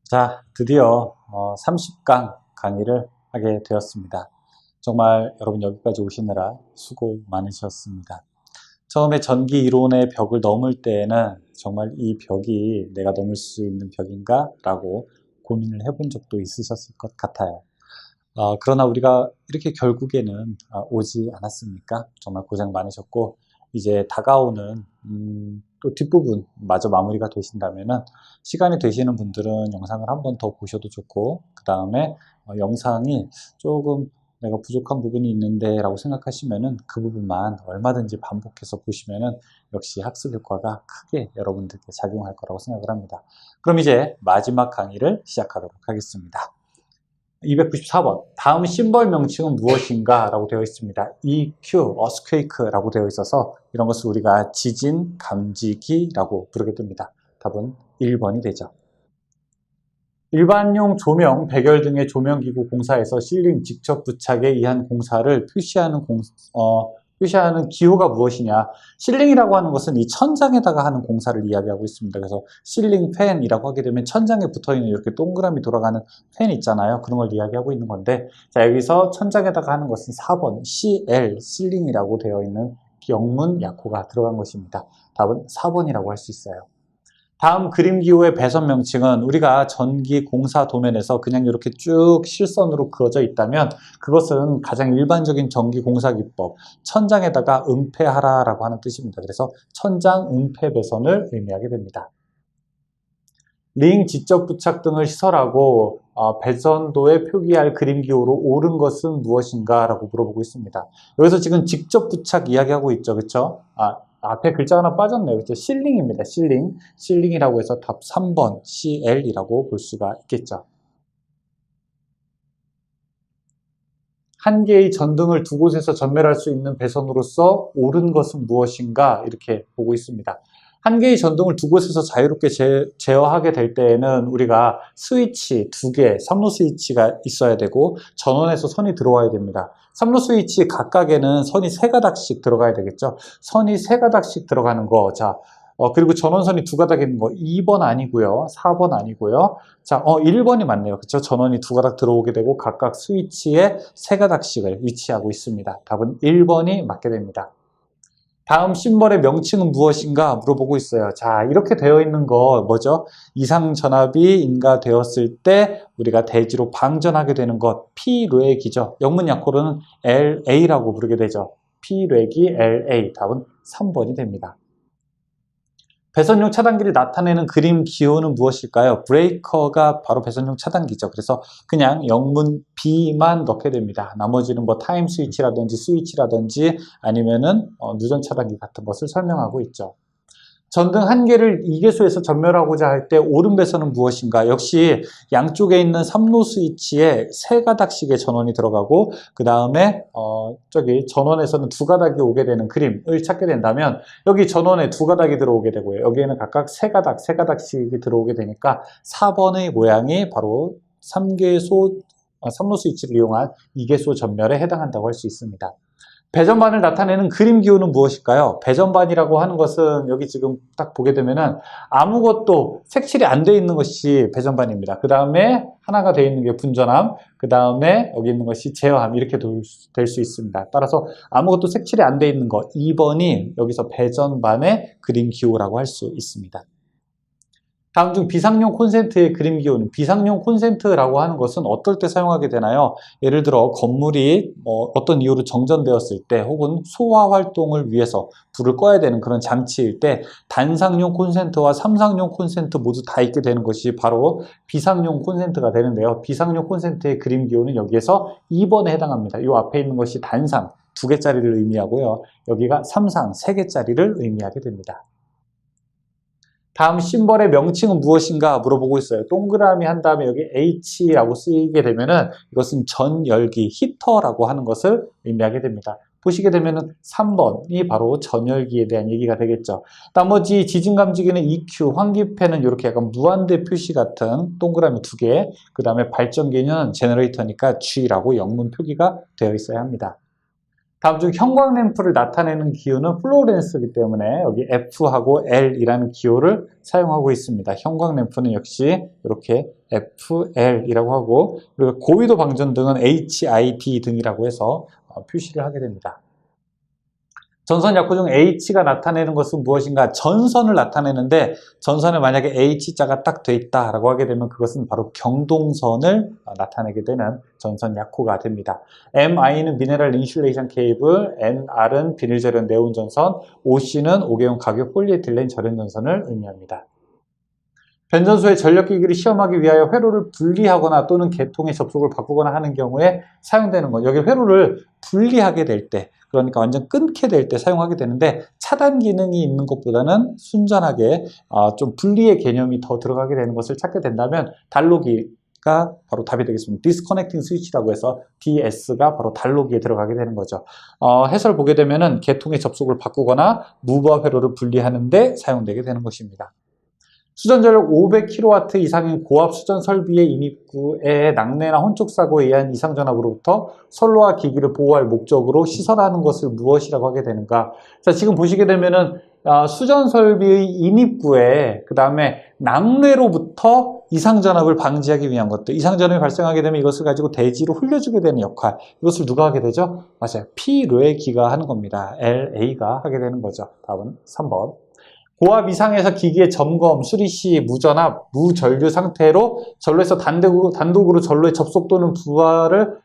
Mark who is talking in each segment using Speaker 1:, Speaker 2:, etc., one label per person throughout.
Speaker 1: 자, 드디어 30강 강의를 하게 되었습니다. 정말 여러분 여기까지 오시느라 수고 많으셨습니다. 처음에 전기 이론의 벽을 넘을 때에는 정말 이 벽이 내가 넘을 수 있는 벽인가? 라고 고민을 해본 적도 있으셨을 것 같아요. 그러나 우리가 이렇게 결국에는 오지 않았습니까? 정말 고생 많으셨고 이제 다가오는 또 뒷부분 마저 마무리가 되신다면은 시간이 되시는 분들은 영상을 한 번 더 보셔도 좋고 그 다음에 영상이 조금 내가 부족한 부분이 있는데 라고 생각하시면은 그 부분만 얼마든지 반복해서 보시면은 역시 학습 효과가 크게 여러분들께 작용할 거라고 생각을 합니다. 그럼 이제 마지막 강의를 시작하도록 하겠습니다. 294번 다음 심벌 명칭은 무엇인가 라고 되어 있습니다. EQ, earthquake라고 되어 있어서 이런 것을 우리가 지진 감지기라고 부르게 됩니다. 답은 1번이 되죠. 일반용 조명, 백열 등의 조명기구 공사에서 실링 직접 부착에 의한 공사를 표시하는 기호가 무엇이냐. 실링이라고 하는 것은 이 천장에다가 하는 공사를 이야기하고 있습니다. 그래서 실링 팬이라고 하게 되면 천장에 붙어있는 이렇게 동그라미 돌아가는 팬 있잖아요. 그런 걸 이야기하고 있는 건데, 자, 여기서 천장에다가 하는 것은 4번 CL, 실링이라고 되어 있는 영문 약호가 들어간 것입니다. 답은 4번이라고 할 수 있어요. 다음 그림 기호의 배선 명칭은 우리가 전기 공사 도면에서 그냥 이렇게 쭉 실선으로 그어져 있다면 그것은 가장 일반적인 전기 공사 기법, 천장에다가 은폐하라 라고 하는 뜻입니다. 그래서 천장 은폐 배선을 의미하게 됩니다. 링 지적 부착 등을 시설하고 배선도에 표기할 그림 기호로 옳은 것은 무엇인가 라고 물어보고 있습니다. 여기서 지금 직접 부착 이야기하고 있죠. 그렇죠? 앞에 글자 하나 빠졌네요. 그렇죠? 실링입니다. 실링. 실링이라고 해서 답 3번 CL이라고 볼 수가 있겠죠. 한 개의 전등을 두 곳에서 전멸할 수 있는 배선으로서 옳은 것은 무엇인가 이렇게 보고 있습니다. 한 개의 전등을 두 곳에서 자유롭게 제어하게 될 때에는 우리가 스위치 두 개, 3로 스위치가 있어야 되고 전원에서 선이 들어와야 됩니다. 3로 스위치 각각에는 선이 세 가닥씩 들어가야 되겠죠. 선이 세 가닥씩 들어가는 거. 자, 그리고 전원선이 두 가닥 있는 거 2번 아니고요. 4번 아니고요. 자, 1번이 맞네요. 그렇죠? 전원이 두 가닥 들어오게 되고 각각 스위치에 세 가닥씩을 위치하고 있습니다. 답은 1번이 맞게 됩니다. 다음 심벌의 명칭은 무엇인가 물어보고 있어요. 자, 이렇게 되어 있는 거 뭐죠? 이상전압이 인가되었을 때 우리가 대지로 방전하게 되는 것 P뢰기죠. 영문 약호로는 LA라고 부르게 되죠. P뢰기 LA. 답은 3번이 됩니다. 배선용 차단기를 나타내는 그림 기호는 무엇일까요? 브레이커가 바로 배선용 차단기죠. 그래서 그냥 영문 B만 넣게 됩니다. 나머지는 뭐 타임 스위치라든지 아니면은 누전 차단기 같은 것을 설명하고 있죠. 전등 한 개를 2개소에서 전멸하고자 할 때 옳은 배선은 무엇인가? 역시 양쪽에 있는 3로 스위치에 세 가닥씩의 전원이 들어가고 그 다음에 전원에서는 두 가닥이 오게 되는 그림을 찾게 된다면 여기 전원에 두 가닥이 들어오게 되고요. 여기에는 각각 세 가닥씩이 들어오게 되니까 4번의 모양이 바로 3로 스위치를 이용한 2개소 전멸에 해당한다고 할 수 있습니다. 배전반을 나타내는 그림 기호는 무엇일까요? 배전반이라고 하는 것은 여기 지금 딱 보게 되면은 아무것도 색칠이 안 돼 있는 것이 배전반입니다. 그 다음에 하나가 돼 있는 게 분전함, 그 다음에 여기 있는 것이 제어함 이렇게 될 수 있습니다. 따라서 아무것도 색칠이 안 돼 있는 거 2번이 여기서 배전반의 그림 기호라고 할 수 있습니다. 다음 중 비상용 콘센트의 그림 기호는 비상용 콘센트라고 하는 것은 어떨 때 사용하게 되나요? 예를 들어 건물이 어떤 이유로 정전되었을 때 혹은 소화 활동을 위해서 불을 꺼야 되는 그런 장치일 때 단상용 콘센트와 삼상용 콘센트 모두 다 있게 되는 것이 바로 비상용 콘센트가 되는데요. 비상용 콘센트의 그림 기호는 여기에서 2번에 해당합니다. 이 앞에 있는 것이 단상 2개짜리를 의미하고요. 여기가 삼상 3개짜리를 의미하게 됩니다. 다음 심벌의 명칭은 무엇인가 물어보고 있어요. 동그라미 한 다음에 여기 H라고 쓰이게 되면은 이것은 전열기, 히터라고 하는 것을 의미하게 됩니다. 보시게 되면은 3번이 바로 전열기에 대한 얘기가 되겠죠. 나머지 지진감지기는 EQ, 환기팬은 이렇게 약간 무한대 표시 같은 동그라미 2개, 그 다음에 발전기는 제너레이터니까 G라고 영문 표기가 되어 있어야 합니다. 다음 중 형광램프를 나타내는 기호는 플로렌스이기 때문에 여기 F하고 L이라는 기호를 사용하고 있습니다. 형광램프는 역시 이렇게 FL이라고 하고, 그리고 고위도 방전등은 HID 등이라고 해서 표시를 하게 됩니다. 전선 약호 중 H가 나타내는 것은 무엇인가? 전선을 나타내는데 전선에 만약에 H자가 딱 돼 있다라고 하게 되면 그것은 바로 경동선을 나타내게 되는 전선 약호가 됩니다. MI는 미네랄 인슐레이션 케이블, NR은 비닐 절연 네온 전선, OC는 오개용 가격 폴리에틸렌 절연 전선을 의미합니다. 변전소의 전력기기를 시험하기 위하여 회로를 분리하거나 또는 계통의 접속을 바꾸거나 하는 경우에 사용되는 것. 여기 회로를 분리하게 될 때, 그러니까 완전 끊게 될 때 사용하게 되는데 차단 기능이 있는 것보다는 순전하게 좀 분리의 개념이 더 들어가게 되는 것을 찾게 된다면 단로기가 바로 답이 되겠습니다. 디스커넥팅 스위치라고 해서 DS가 바로 단로기에 들어가게 되는 거죠. 해설 보게 되면은 계통의 접속을 바꾸거나 무브와 회로를 분리하는데 사용되게 되는 것입니다. 수전전력 500kW 이상인 고압 수전 설비의 인입구에 낙뢰나 혼촉 사고에 의한 이상 전압으로부터 선로와 기기를 보호할 목적으로 시설하는 것을 무엇이라고 하게 되는가? 자, 지금 보시게 되면은 수전 설비의 인입구에 그 다음에 낙뢰로부터 이상 전압을 방지하기 위한 것들, 이상 전압이 발생하게 되면 이것을 가지고 대지로 흘려주게 되는 역할, 이것을 누가 하게 되죠? 맞아요. P뢰기가 하는 겁니다. LA가 하게 되는 거죠. 다음은 3번. 고압 이상에서 기기의 점검, 수리 시 무전압, 무전류 상태로 전로에서 단독으로 전로의 접속 또는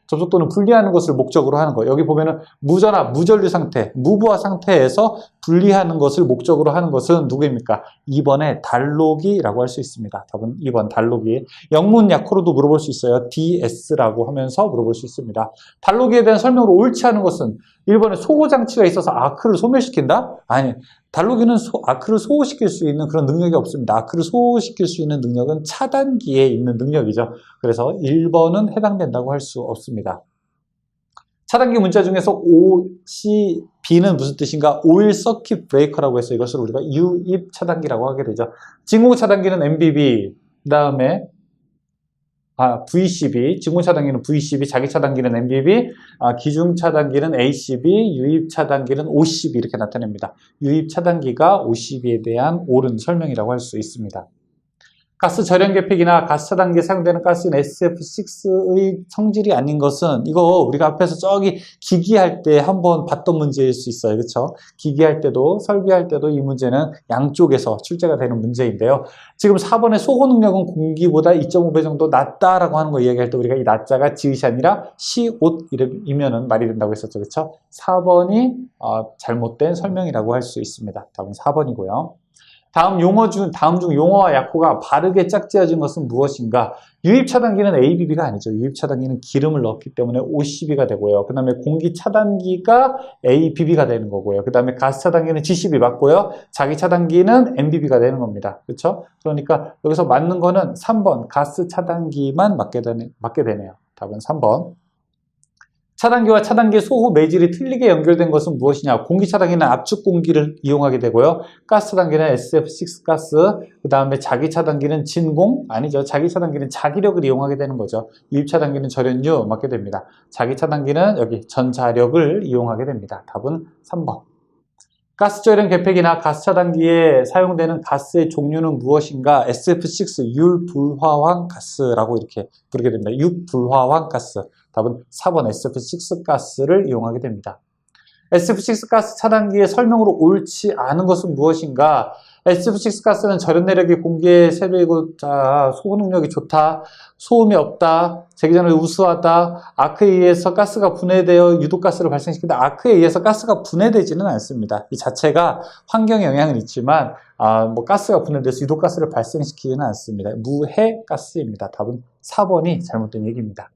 Speaker 1: 접속 또는 분리하는 것을 목적으로 하는 거. 여기 보면은 무전압, 무전류 상태, 무부하 상태에서 분리하는 것을 목적으로 하는 것은 누구입니까? 2번의 단로기라고 할 수 있습니다. 답은 2번 단로기. 영문 약호로도 물어볼 수 있어요. DS라고 하면서 물어볼 수 있습니다. 단로기에 대한 설명으로 옳지 않은 것은 1번에 소호 장치가 있어서 아크를 소멸시킨다? 아니. 단로기는 아크를 소호시킬 수 있는 그런 능력이 없습니다. 아크를 소호시킬 수 있는 능력은 차단기에 있는 능력이죠. 그래서 1번은 해당된다고 할 수 없습니다. 차단기 문자 중에서 OCB는 무슨 뜻인가? 오일 서킷 브레이커라고 해서 이것을 우리가 유입 차단기라고 하게 되죠. 진공 차단기는 MBB, 그 다음에 VCB, 진공 차단기는 VCB, 자기 차단기는 MBB, 기중 차단기는 ACB, 유입 차단기는 OCB 이렇게 나타냅니다. 유입 차단기가 OCB에 대한 옳은 설명이라고 할 수 있습니다. 가스 절연 계획이나 가스 차단기에 사용되는 가스인 SF6의 성질이 아닌 것은 이거 우리가 앞에서 저기 기기할 때 한번 봤던 문제일 수 있어요. 그렇죠? 기기할 때도 설비할 때도 이 문제는 양쪽에서 출제가 되는 문제인데요. 지금 4번의 소호 능력은 공기보다 2.5배 정도 낮다라고 하는 거 이야기할 때 우리가 이 낮자가 지읒이 아니라 시옷이면은 말이 된다고 했었죠. 그렇죠? 4번이 잘못된 설명이라고 할 수 있습니다. 답은 4번이고요. 다음 중 용어와 약호가 바르게 짝지어진 것은 무엇인가? 유입 차단기는 ABB가 아니죠. 유입 차단기는 기름을 넣기 때문에 OCB가 되고요. 그 다음에 공기 차단기가 ABB가 되는 거고요. 그 다음에 가스 차단기는 GCB 맞고요. 자기 차단기는 MBB가 되는 겁니다. 그렇죠? 그러니까 여기서 맞는 거는 3번 가스 차단기만 맞게 되네요. 답은 3번. 차단기와 차단기의 소호 매질이 틀리게 연결된 것은 무엇이냐? 공기 차단기는 압축 공기를 이용하게 되고요. 가스 차단기는 SF6 가스, 그 다음에 자기 차단기는 진공, 아니죠. 자기 차단기는 자기력을 이용하게 되는 거죠. 유입 차단기는 절연유 맞게 됩니다. 자기 차단기는 여기 전자력을 이용하게 됩니다. 답은 3번. 가스 절연 계획이나 가스 차단기에 사용되는 가스의 종류는 무엇인가? SF6 율불화황 가스라고 이렇게 부르게 됩니다. 육불화황 가스. 답은 4번 SF6 가스를 이용하게 됩니다. SF6 가스 차단기의 설명으로 옳지 않은 것은 무엇인가? SF6 가스는 절연 내력이 공기의 세배이고 소호 능력이 좋다, 소음이 없다, 제기전을 우수하다, 아크에 의해서 가스가 분해되어 유독가스를 발생시킨다. 아크에 의해서 가스가 분해되지는 않습니다. 이 자체가 환경에 영향은 있지만 가스가 분해돼서 유독가스를 발생시키지는 않습니다. 무해가스입니다. 답은 4번이 잘못된 얘기입니다.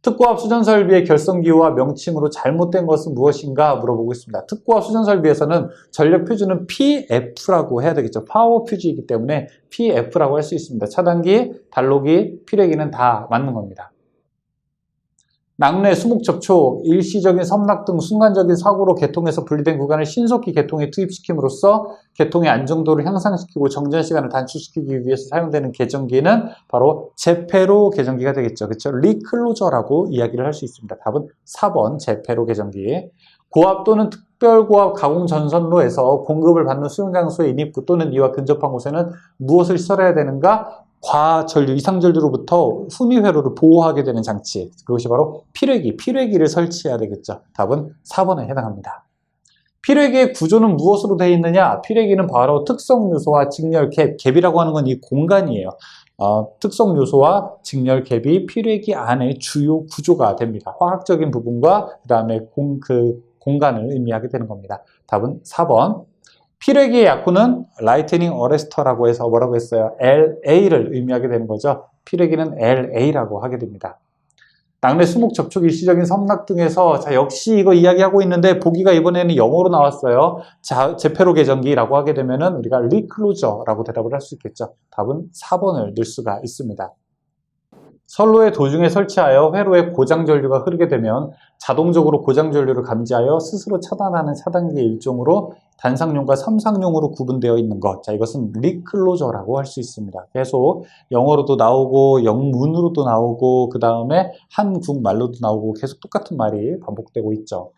Speaker 1: 특고압 수전설비의 결성기호와 명칭으로 잘못된 것은 무엇인가 물어보고 있습니다. 특고압 수전설비에서는 전력 표준은 PF라고 해야 되겠죠. 파워 퓨즈이기 때문에 PF라고 할 수 있습니다. 차단기, 단로기, 피뢰기는 다 맞는 겁니다. 낙뢰, 수목 접촉, 일시적인 섬락 등 순간적인 사고로 개통에서 분리된 구간을 신속히 개통에 투입시킴으로써 개통의 안정도를 향상시키고 정전 시간을 단축시키기 위해서 사용되는 개전기는 바로 제페로 개전기가 되겠죠. 그렇죠? 리클로저라고 이야기를 할 수 있습니다. 답은 4번 제페로 개전기. 고압 또는 특별고압 가공 전선로에서 공급을 받는 수용장소의 인입구 또는 이와 근접한 곳에는 무엇을 시설해야 되는가? 과전류, 이상전류로부터 후미회로를 보호하게 되는 장치, 그것이 바로 필회기를 설치해야 되겠죠. 답은 4번에 해당합니다. 필회기의 구조는 무엇으로 되어 있느냐? 필회기는 바로 특성 요소와 직렬 갭이라고 하는 건 이 공간이에요. 특성 요소와 직렬 갭이 필회기 안의 주요 구조가 됩니다. 화학적인 부분과 그 다음에 공간을 의미하게 되는 겁니다. 답은 4번. 필회기의 약호는 라이트닝 어레스터라고 해서 뭐라고 했어요? LA를 의미하게 되는 거죠. 필회기는 LA라고 하게 됩니다. 낙뢰 수목 접촉 일시적인 섬락 등에서 자 역시 이거 이야기하고 있는데 보기가 이번에는 영어로 나왔어요. 자 제페로 계전기라고 하게 되면은 우리가 리클로저라고 대답을 할 수 있겠죠. 답은 4번을 넣을 수가 있습니다. 선로의 도중에 설치하여 회로에 고장전류가 흐르게 되면 자동적으로 고장전류를 감지하여 스스로 차단하는 차단기의 일종으로 단상용과 삼상용으로 구분되어 있는 것. 자, 이것은 리클로저라고 할 수 있습니다. 계속 영어로도 나오고 영문으로도 나오고 그 다음에 한국말로도 나오고 계속 똑같은 말이 반복되고 있죠.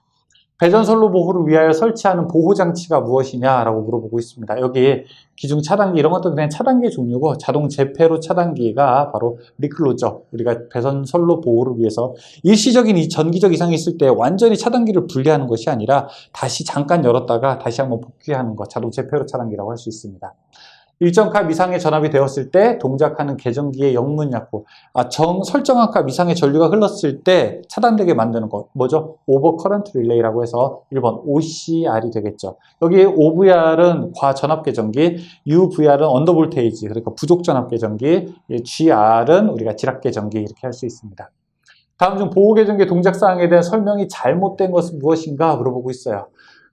Speaker 1: 배전선로 보호를 위하여 설치하는 보호장치가 무엇이냐라고 물어보고 있습니다. 여기 기중 차단기 이런 것도 그냥 차단기의 종류고 자동 재폐로 차단기가 바로 리클로저, 우리가 배전선로 보호를 위해서 일시적인 이 전기적 이상이 있을 때 완전히 차단기를 분리하는 것이 아니라 다시 잠깐 열었다가 다시 한번 복귀하는 것, 자동 재폐로 차단기라고 할 수 있습니다. 일정 값 이상의 전압이 되었을 때 동작하는 계전기의 영문 약호. 설정한 값 이상의 전류가 흘렀을 때 차단되게 만드는 것. 뭐죠? 오버 커런트 릴레이라고 해서 1번 OCR이 되겠죠. 여기 OVR은 과전압 계전기, UVR은 언더 볼테이지, 그러니까 부족 전압 계전기, GR은 우리가 지락 계전기 이렇게 할 수 있습니다. 다음 중 보호 계전기의 동작 사항에 대한 설명이 잘못된 것은 무엇인가 물어보고 있어요.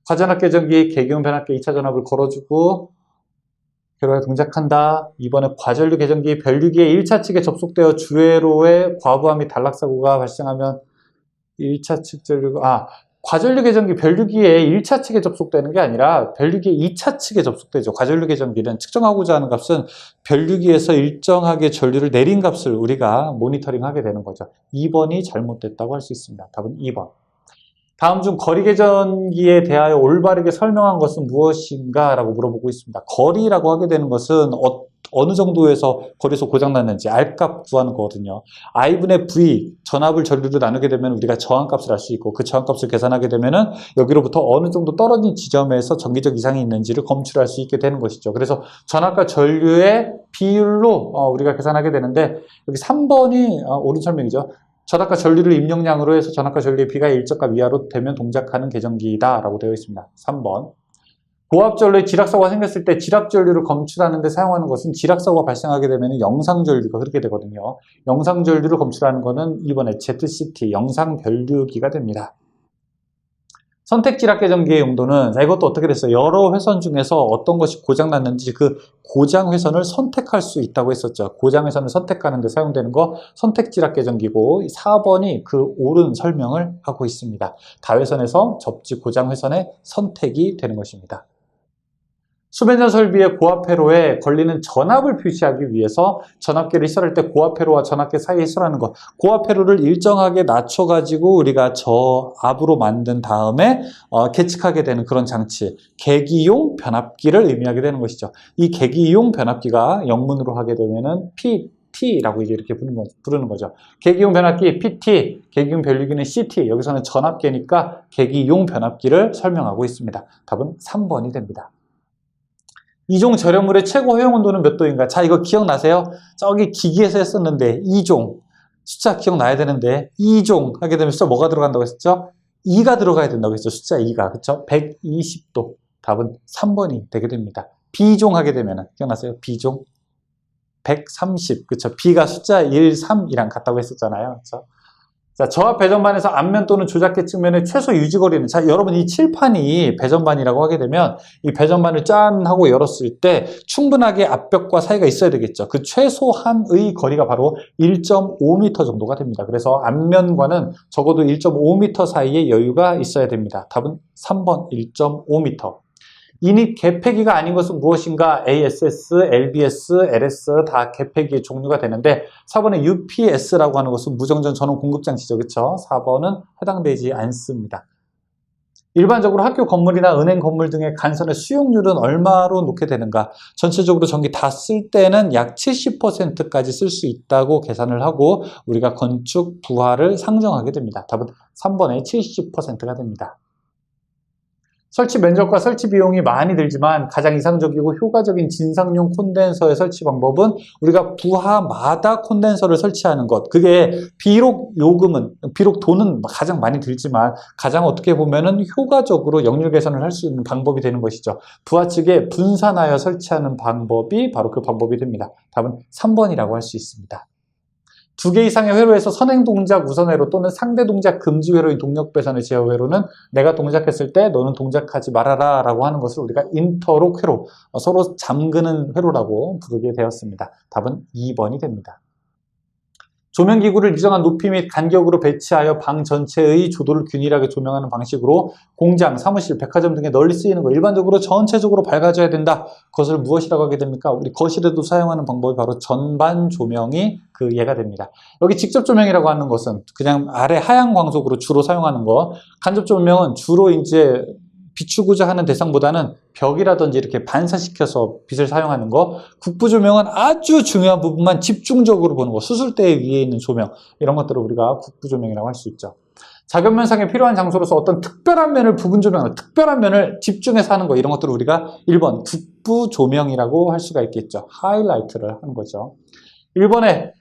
Speaker 1: 과전압 계전기 계기음 변압기 2차 전압을 걸어주고 결과에 동작한다. 이번에 과전류 계전기 변류기의 1차 측에 접속되어 주회로에 과부하 및 단락사고가 발생하면 1차 측 전류가 과전류 계전기 변류기의 1차 측에 접속되는 게 아니라 변류기의 2차 측에 접속되죠. 과전류 계전기는 측정하고자 하는 값은 변류기에서 일정하게 전류를 내린 값을 우리가 모니터링하게 되는 거죠. 2번이 잘못됐다고 할 수 있습니다. 답은 2번. 다음 중 거리 계전기에 대하여 올바르게 설명한 것은 무엇인가 라고 물어보고 있습니다. 거리라고 하게 되는 것은 어느 정도에서 거리에서 고장났는지 R값 구하는 거거든요. I분의 V, 전압을 전류로 나누게 되면 우리가 저항값을 알 수 있고 그 저항값을 계산하게 되면은 여기로부터 어느 정도 떨어진 지점에서 전기적 이상이 있는지를 검출할 수 있게 되는 것이죠. 그래서 전압과 전류의 비율로 우리가 계산하게 되는데 여기 3번이 옳은 설명이죠. 전압과 전류를 입력량으로 해서 전압과 전류의 비가 일정값 이하로 되면 동작하는 계전기이다 라고 되어 있습니다. 3번. 고압전류에 지락사고가 생겼을 때 지락전류를 검출하는 데 사용하는 것은 지락사고가 발생하게 되면 영상전류가 흐르게 되거든요. 영상전류를 검출하는 것은 이번에 ZCT, 영상변류기가 됩니다. 선택 지락 계전기의 용도는 이것도 어떻게 됐어요? 여러 회선 중에서 어떤 것이 고장났는지 그 고장 회선을 선택할 수 있다고 했었죠. 고장 회선을 선택하는 데 사용되는 거 선택 지락 계전기고 4번이 그 옳은 설명을 하고 있습니다. 다회선에서 접지 고장 회선의 선택이 되는 것입니다. 수변전 설비의 고압회로에 걸리는 전압을 표시하기 위해서 전압계를 시설할 때 고압회로와 전압계 사이에 시설하는 것. 고압회로를 일정하게 낮춰가지고 우리가 저압으로 만든 다음에 계측하게 되는 그런 장치. 계기용 변압기를 의미하게 되는 것이죠. 이 계기용 변압기가 영문으로 하게 되면은 PT라고 이제 이렇게 부르는 거죠. 계기용 변압기 PT, 계기용 변류기는 CT. 여기서는 전압계니까 계기용 변압기를 설명하고 있습니다. 답은 3번이 됩니다. 이종 절여물의 최고 허용 온도는 몇 도인가? 자, 이거 기억나세요? 저기 기기에서 했었는데 2종 숫자 기억나야 되는데 2종 하게 되면 숫자 뭐가 들어간다고 했었죠? 2가 들어가야 된다고 했죠. 숫자 2가. 그렇죠? 120도. 답은 3번이 되게 됩니다. B종 하게 되면 기억나세요? B종 130. 그렇죠? B가 숫자 1, 3이랑 같다고 했었잖아요. 그렇죠? 자, 저압 배전반에서 앞면 또는 조작계 측면의 최소 유지거리는, 자, 여러분 이 칠판이 배전반이라고 하게 되면 이 배전반을 짠 하고 열었을 때 충분하게 앞벽과 사이가 있어야 되겠죠. 그 최소한의 거리가 바로 1.5m 정도가 됩니다. 그래서 앞면과는 적어도 1.5m 사이의 여유가 있어야 됩니다. 답은 3번 1.5m. 인입 개폐기가 아닌 것은 무엇인가? ASS, LBS, LS 다 개폐기의 종류가 되는데 4번의 UPS라고 하는 것은 무정전 전원 공급장치죠. 그렇죠? 4번은 해당되지 않습니다. 일반적으로 학교 건물이나 은행 건물 등의 간선의 수용률은 얼마로 놓게 되는가? 전체적으로 전기 다 쓸 때는 약 70%까지 쓸 수 있다고 계산을 하고 우리가 건축 부하를 상정하게 됩니다. 답은 3번의 70%가 됩니다. 설치 면적과 설치 비용이 많이 들지만 가장 이상적이고 효과적인 진상용 콘덴서의 설치 방법은 우리가 부하마다 콘덴서를 설치하는 것. 그게 비록 돈은 가장 많이 들지만 가장 어떻게 보면은 효과적으로 역률 개선을 할 수 있는 방법이 되는 것이죠. 부하 측에 분산하여 설치하는 방법이 바로 그 방법이 됩니다. 답은 3번이라고 할 수 있습니다. 2개 이상의 회로에서 선행동작 우선 회로 또는 상대동작 금지 회로인 동력배선의 제어 회로는 내가 동작했을 때 너는 동작하지 말아라 라고 하는 것을 우리가 인터록 회로, 서로 잠그는 회로라고 부르게 되었습니다. 답은 2번이 됩니다. 조명기구를 일정한 높이 및 간격으로 배치하여 방 전체의 조도를 균일하게 조명하는 방식으로 공장, 사무실, 백화점 등에 널리 쓰이는 거 일반적으로 전체적으로 밝아져야 된다. 그것을 무엇이라고 하게 됩니까? 우리 거실에도 사용하는 방법이 바로 전반 조명이 그 예가 됩니다. 여기 직접 조명이라고 하는 것은 그냥 아래 하얀 광속으로 주로 사용하는 거, 간접 조명은 주로 이제 비추고자 하는 대상보다는 벽이라든지 이렇게 반사시켜서 빛을 사용하는 거, 국부 조명은 아주 중요한 부분만 집중적으로 보는 거, 수술대 위에 있는 조명, 이런 것들을 우리가 국부 조명이라고 할 수 있죠. 작업면상에 필요한 장소로서 어떤 특별한 면을 부분 조명을, 특별한 면을 집중해서 하는 거, 이런 것들을 우리가 1번 국부 조명이라고 할 수가 있겠죠. 하이라이트를 하는 거죠. 1번에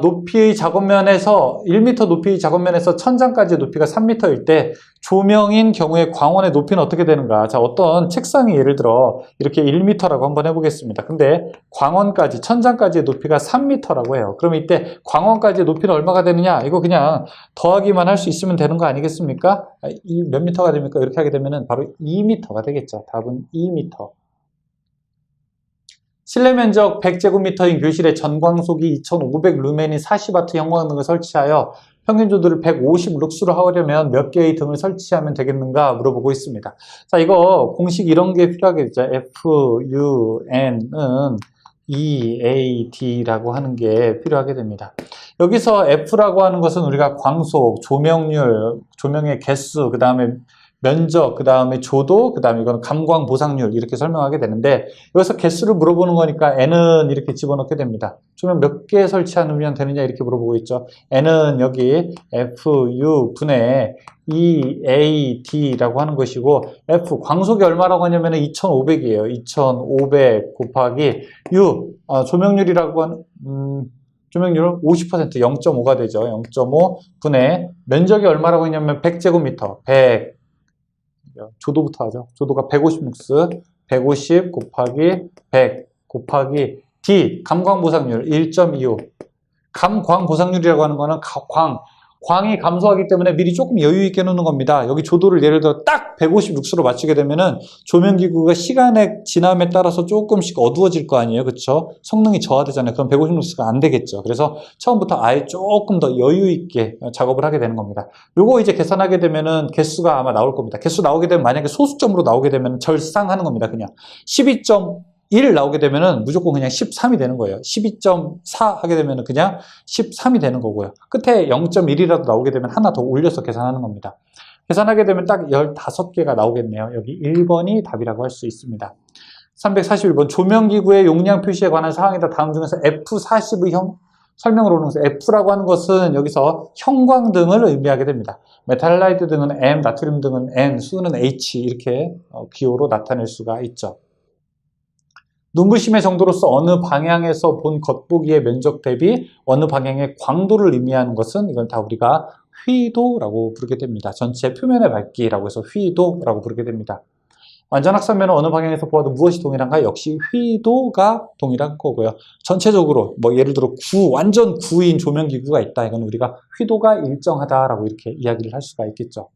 Speaker 1: 높이의 작업면에서 1m 높이의 작업면에서 천장까지의 높이가 3m일 때 조명인 경우에 광원의 높이는 어떻게 되는가? 자, 어떤 책상이 예를 들어 이렇게 1m라고 한번 해보겠습니다. 근데 광원까지, 천장까지의 높이가 3m라고 해요. 그럼 이때 광원까지의 높이는 얼마가 되느냐? 이거 그냥 더하기만 할 수 있으면 되는 거 아니겠습니까? 몇 미터가 됩니까? 이렇게 하게 되면 바로 2m가 되겠죠. 답은 2m. 실내 면적 100제곱미터인 교실에 전광속이 2500 루멘인 40W 형광등을 설치하여 평균 조도를 150 룩스로 하려면 몇 개의 등을 설치하면 되겠는가 물어보고 있습니다. 자, 이거 공식 이런 게 필요하겠죠. FUN은 EAD라고 하는 게 필요하게 됩니다. 여기서 F라고 하는 것은 우리가 광속, 조명률, 조명의 개수, 그 다음에 면적, 그 다음에 조도, 그 다음에 이건 감광 보상률 이렇게 설명하게 되는데 여기서 개수를 물어보는 거니까 N은 이렇게 집어넣게 됩니다. 조명 몇 개 설치하면 되느냐 이렇게 물어보고 있죠. N은 여기 FU 분의 EAD라고 하는 것이고 F 광속이 얼마라고 하냐면 2500이에요. 2500 곱하기 U 조명률이라고 하는 조명률은 50% 0.5가 되죠. 0.5 분의 면적이 얼마라고 했냐면 100제곱미터 100 조도부터 하죠. 조도가 150 룩스 150 곱하기 100 곱하기 D 감광보상률 1.25 감광보상률이라고 하는 거는 광이 감소하기 때문에 미리 조금 여유 있게 놓는 겁니다. 여기 조도를 예를 들어 딱 150 룩스로 맞추게 되면은 조명기구가 시간의 지남에 따라서 조금씩 어두워질 거 아니에요. 그렇죠? 성능이 저하되잖아요. 그럼 150 룩스가 안 되겠죠. 그래서 처음부터 아예 조금 더 여유 있게 작업을 하게 되는 겁니다. 요거 이제 계산하게 되면은 개수가 아마 나올 겁니다. 개수 나오게 되면 만약에 소수점으로 나오게 되면 절상하는 겁니다. 그냥 12.1 나오게 되면은 무조건 그냥 13이 되는 거예요. 12.4 하게 되면은 그냥 13이 되는 거고요. 끝에 0.1이라도 나오게 되면 하나 더 올려서 계산하는 겁니다. 계산하게 되면 딱 15개가 나오겠네요. 여기 1번이 답이라고 할 수 있습니다. 341번 조명기구의 용량 표시에 관한 사항이다. 다음 중에서 F40의 설명을 오는 것은 F라고 하는 것은 여기서 형광등을 의미하게 됩니다. 메탈라이트 등은 M, 나트륨 등은 N, 수는 H 이렇게 기호로 나타낼 수가 있죠. 눈부심의 정도로서 어느 방향에서 본 겉보기의 면적 대비 어느 방향의 광도를 의미하는 것은 이건 다 우리가 휘도라고 부르게 됩니다. 전체 표면의 밝기라고 해서 휘도라고 부르게 됩니다. 완전확산면은 어느 방향에서 보아도 무엇이 동일한가? 역시 휘도가 동일한 거고요. 전체적으로 뭐 예를 들어 완전 구인 조명기구가 있다. 이건 우리가 휘도가 일정하다라고 이렇게 이야기를 할 수가 있겠죠.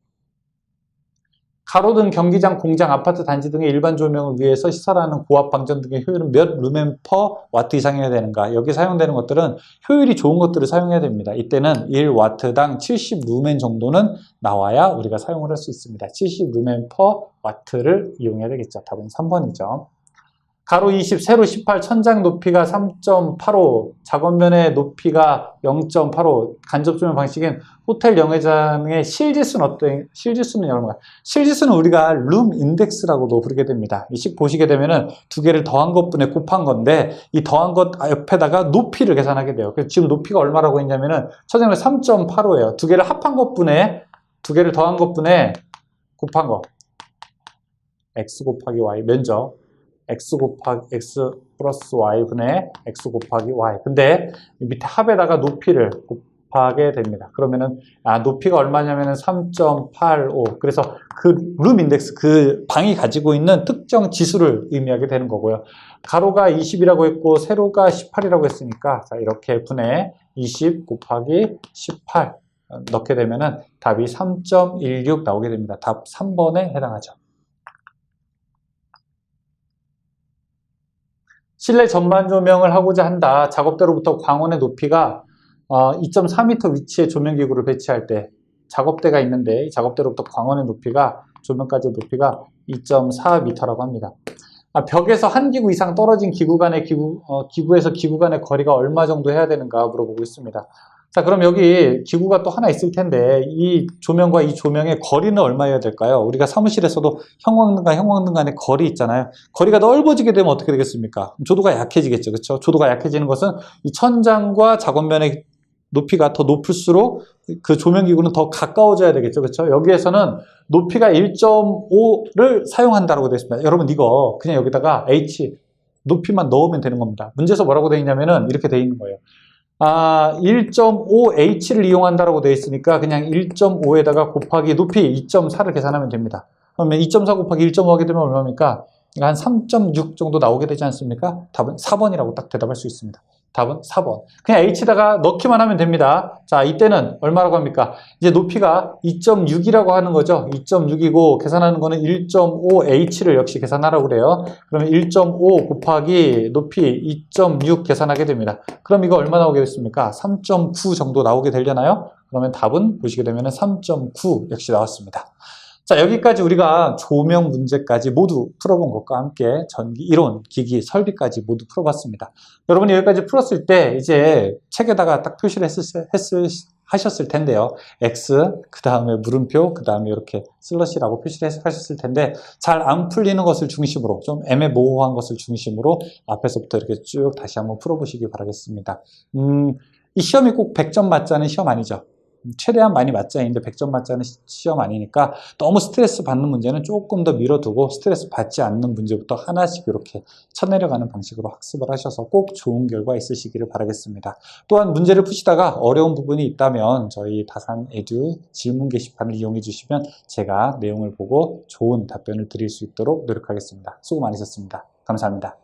Speaker 1: 가로등, 경기장, 공장, 아파트, 단지 등의 일반 조명을 위해서 시설하는 고압 방전 등의 효율은 몇 루멘 퍼 와트 이상이어야 되는가? 여기 사용되는 것들은 효율이 좋은 것들을 사용해야 됩니다. 이때는 1와트당 70 루멘 정도는 나와야 우리가 사용을 할 수 있습니다. 70 루멘 퍼 와트를 이용해야 되겠죠. 답은 3번이죠. 가로 20, 세로 18, 천장 높이가 3.85, 작업면의 높이가 0.85, 간접조명 방식인 호텔 영해장의 실지수는 실지수는 얼마가? 실지수는 우리가 룸 인덱스라고도 부르게 됩니다. 이 식 보시게 되면은 두 개를 더한 것분에 곱한 건데, 이 더한 것 옆에다가 높이를 계산하게 돼요. 그래서 지금 높이가 얼마라고 했냐면은, 천장면 3.85예요. 두 개를 합한 것분에, 두 개를 더한 것분에 곱한 거. x 곱하기 y, 면적. x 플러스 y분의 x 곱하기 y. 근데 밑에 합에다가 높이를 곱하게 됩니다. 그러면은 높이가 얼마냐면은 3.85. 그래서 그 룸 인덱스, 그 방이 가지고 있는 특정 지수를 의미하게 되는 거고요. 가로가 20이라고 했고 세로가 18이라고 했으니까 자, 이렇게 분의 20 곱하기 18 넣게 되면은 답이 3.16 나오게 됩니다. 답 3번에 해당하죠. 실내 전반 조명을 하고자 한다. 작업대로부터 광원의 높이가 2.4m 위치에 조명기구를 배치할 때 작업대가 있는데 이 작업대로부터 광원의 높이가 조명까지의 높이가 2.4m라고 합니다. 벽에서 한 기구 이상 떨어진 기구 간의 기구에서 기구 간의 거리가 얼마 정도 해야 되는가 물어보고 있습니다. 자, 그럼 여기 기구가 또 하나 있을 텐데 이 조명과 이 조명의 거리는 얼마여야 될까요? 우리가 사무실에서도 형광등과 형광등 간의 거리 있잖아요. 거리가 넓어지게 되면 어떻게 되겠습니까? 조도가 약해지겠죠. 그렇죠? 조도가 약해지는 것은 이 천장과 작업면의 높이가 더 높을수록 그 조명기구는 더 가까워져야 되겠죠. 그렇죠? 여기에서는 높이가 1.5를 사용한다고 되어 있습니다. 여러분 이거 그냥 여기다가 H 높이만 넣으면 되는 겁니다. 문제에서 뭐라고 되어 있냐면은 이렇게 되어 있는 거예요. 1.5H를 이용한다라고 되어 있으니까 그냥 1.5에다가 곱하기 높이 2.4를 계산하면 됩니다. 그러면 2.4 곱하기 1.5 하게 되면 얼마입니까? 한 3.6 정도 나오게 되지 않습니까? 답은 4번이라고 딱 대답할 수 있습니다. 답은 4번. 그냥 H다가 넣기만 하면 됩니다. 자, 이때는 얼마라고 합니까? 이제 높이가 2.6이라고 하는 거죠. 2.6이고 계산하는 거는 1.5H를 역시 계산하라고 그래요. 그러면 1.5 곱하기 높이 2.6 계산하게 됩니다. 그럼 이거 얼마 나오게 됐습니까? 3.9 정도 나오게 되려나요? 그러면 답은 보시게 되면 3.9 역시 나왔습니다. 자, 여기까지 우리가 조명 문제까지 모두 풀어본 것과 함께 전기, 이론, 기기, 설비까지 모두 풀어봤습니다. 여러분이 여기까지 풀었을 때 이제 책에다가 딱 표시를 하셨을 텐데요. X, 그 다음에 물음표, 그 다음에 이렇게 슬러시라고 표시를 하셨을 텐데 잘 안 풀리는 것을 중심으로 좀 애매모호한 것을 중심으로 앞에서부터 이렇게 쭉 다시 한번 풀어보시기 바라겠습니다. 이 시험이 꼭 100점 맞자는 시험 아니죠. 최대한 많이 맞자인데 100점 맞자는 시험 아니니까 너무 스트레스 받는 문제는 조금 더 미뤄두고 스트레스 받지 않는 문제부터 하나씩 이렇게 쳐내려가는 방식으로 학습을 하셔서 꼭 좋은 결과 있으시기를 바라겠습니다. 또한 문제를 푸시다가 어려운 부분이 있다면 저희 다산 에듀 질문 게시판을 이용해 주시면 제가 내용을 보고 좋은 답변을 드릴 수 있도록 노력하겠습니다. 수고 많으셨습니다. 감사합니다.